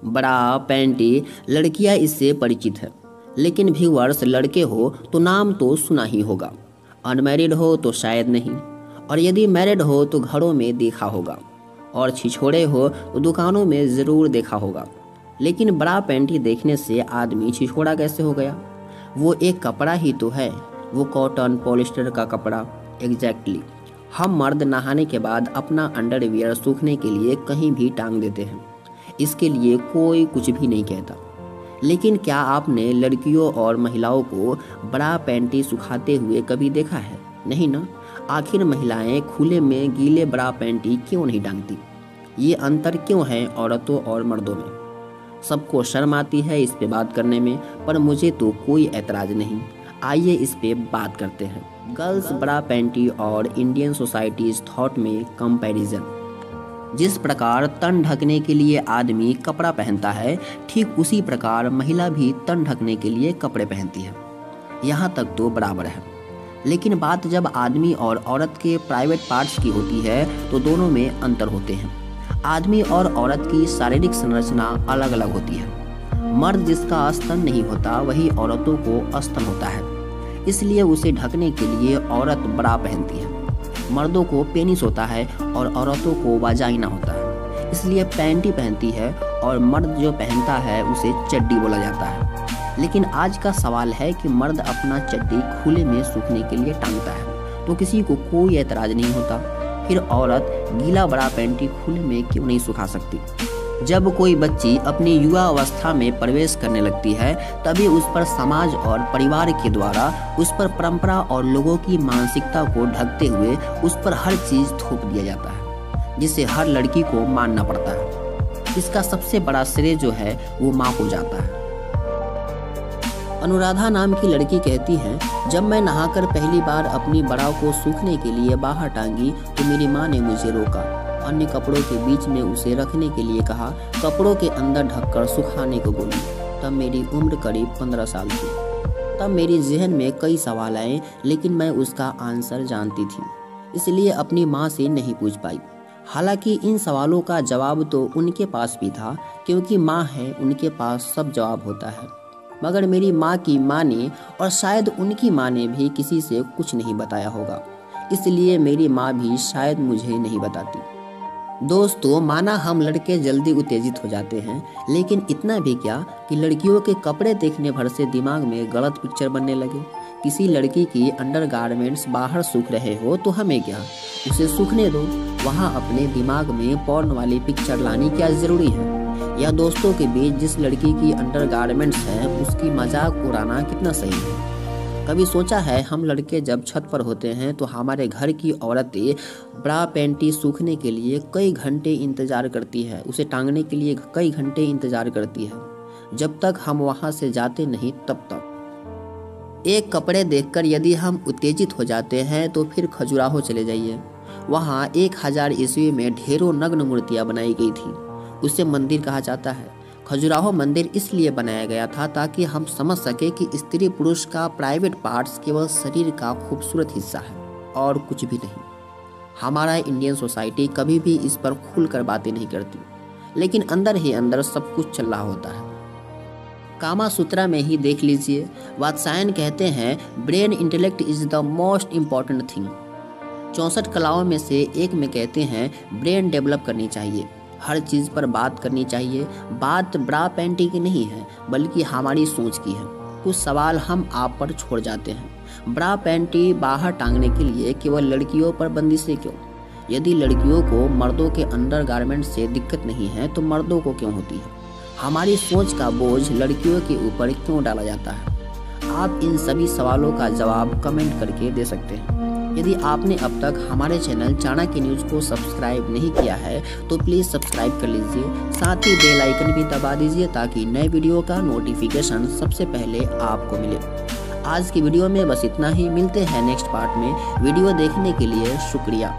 ब्रा, panty, लड़कियां इससे परिचित है, लेकिन व्यूअर्स लड़के हो तो नाम तो सुना ही होगा, अनमैरिड हो तो शायद नहीं, और यदि मैरिड हो तो घरों में देखा होगा, और छिछोड़े हो तो दुकानों में ज़रूर देखा होगा। लेकिन ब्रा पैंटी देखने से आदमी छिछोड़ा कैसे हो गया? वो एक कपड़ा ही तो है, वो कॉटन पॉलिस्टर का कपड़ा। एग्जैक्टली। हम मर्द नहाने के बाद अपना अंडरवियर सूखने के लिए कहीं भी टांग देते हैं, इसके लिए कोई कुछ भी नहीं कहता। लेकिन क्या आपने लड़कियों और महिलाओं को ब्रा पैंटी सुखाते हुए कभी देखा है? नहीं ना। आखिर महिलाएं खुले में गीले ब्रा पैंटी क्यों नहीं टांगती? ये अंतर क्यों है औरतों और मर्दों में? सबको शर्म आती है इस पे बात करने में, पर मुझे तो कोई ऐतराज़ नहीं। आइए इस पे बात करते हैं। गर्ल्स ब्रा पैंटी और इंडियन सोसाइटीज थॉट में कंपैरिजन। जिस प्रकार तन ढकने के लिए आदमी कपड़ा पहनता है, ठीक उसी प्रकार महिला भी तन ढकने के लिए कपड़े पहनती है। यहाँ तक तो बराबर है। लेकिन बात जब आदमी और औरत के प्राइवेट पार्ट्स की होती है तो दोनों में अंतर होते हैं। आदमी और औरत की शारीरिक संरचना अलग अलग होती है। मर्द जिसका स्तन नहीं होता वही औरतों को स्तन होता है, इसलिए उसे ढकने के लिए औरत ब्रा पहनती है। मर्दों को पेनिस होता है और औरतों को वाजाइना होता है, इसलिए पैंटी पहनती है, और मर्द जो पहनता है उसे चड्डी बोला जाता है। लेकिन आज का सवाल है कि मर्द अपना चड्डी खुले में सूखने के लिए टांगता है तो किसी को कोई ऐतराज़ नहीं होता, फिर औरत गीला ब्रा पैंटी खुले में क्यों नहीं सुखा सकती? जब कोई बच्ची अपनी युवा अवस्था में प्रवेश करने लगती है तभी उस पर समाज और परिवार के द्वारा उस पर परंपरा और लोगों की मानसिकता को ढकते हुए उस पर हर चीज़ थोप दिया जाता है, जिसे हर लड़की को मानना पड़ता है। इसका सबसे बड़ा श्रेय जो है वो माँ को जाता है। अनुराधा नाम की लड़की कहती है, जब मैं नहाकर पहली बार अपनी ब्रा को सूखने के लिए बाहर टांगी तो मेरी माँ ने मुझे रोका, अन्य कपड़ों के बीच में उसे रखने के लिए कहा, कपड़ों के अंदर ढककर सुखाने को बोली। तब मेरी उम्र करीब 15 साल थी। तब मेरे जहन में कई सवाल आए, लेकिन मैं उसका आंसर जानती थी, इसलिए अपनी माँ से नहीं पूछ पाई। हालांकि इन सवालों का जवाब तो उनके पास भी था, क्योंकि माँ है, उनके पास सब जवाब होता है। मगर मेरी माँ की माँ ने और शायद उनकी माँ ने भी किसी से कुछ नहीं बताया होगा, इसलिए मेरी माँ भी शायद मुझे नहीं बताती। दोस्तों, माना हम लड़के जल्दी उत्तेजित हो जाते हैं, लेकिन इतना भी क्या कि लड़कियों के कपड़े देखने भर से दिमाग में गलत पिक्चर बनने लगे। किसी लड़की की अंडरगारमेंट्स बाहर सूख रहे हो तो हमें क्या, उसे सूखने दो। वहाँ अपने दिमाग में पॉर्न वाली पिक्चर लानी क्या ज़रूरी है? या दोस्तों के बीच जिस लड़की की अंडरगारमेंट्स हैं उसकी मजाक उड़ाना कितना सही है? कभी सोचा है हम लड़के जब छत पर होते हैं तो हमारे घर की औरतें ब्रा पैंटी सूखने के लिए कई घंटे इंतज़ार करती है, उसे टांगने के लिए कई घंटे इंतज़ार करती है। जब तक हम वहाँ से जाते नहीं तब तक। एक कपड़े देखकर यदि हम उत्तेजित हो जाते हैं तो फिर खजुराहो चले जाइए। वहाँ 1000 ईस्वी में ढेरों नग्न मूर्तियाँ बनाई गई थी, उसे मंदिर कहा जाता है। खजुराहो मंदिर इसलिए बनाया गया था ताकि हम समझ सके कि स्त्री पुरुष का प्राइवेट पार्ट्स केवल शरीर का खूबसूरत हिस्सा है और कुछ भी नहीं। हमारा इंडियन सोसाइटी कभी भी इस पर खुलकर बातें नहीं करती, लेकिन अंदर ही अंदर सब कुछ चल रहा होता है। कामा सूत्रा में ही देख लीजिए, वात्सायन कहते हैं, brain intellect is the most important thing. 64 कलाओं में से एक में कहते हैं ब्रेन डेवलप करनी चाहिए, हर चीज़ पर बात करनी चाहिए। बात ब्रा पैंटी की नहीं है, बल्कि हमारी सोच की है। कुछ सवाल हम आप पर छोड़ जाते हैं। ब्रा पैंटी बाहर टांगने के लिए केवल लड़कियों पर बंदिशें क्यों? यदि लड़कियों को मर्दों के अंडरगारमेंट से दिक्कत नहीं है तो मर्दों को क्यों होती है? हमारी सोच का बोझ लड़कियों के ऊपर क्यों डाला जाता है? आप इन सभी सवालों का जवाब कमेंट करके दे सकते हैं। यदि आपने अब तक हमारे चैनल चाणक्य न्यूज़ को सब्सक्राइब नहीं किया है तो प्लीज़ सब्सक्राइब कर लीजिए, साथ ही बेल आइकन भी दबा दीजिए ताकि नए वीडियो का नोटिफिकेशन सबसे पहले आपको मिले। आज की वीडियो में बस इतना ही, मिलते हैं नेक्स्ट पार्ट में। वीडियो देखने के लिए शुक्रिया।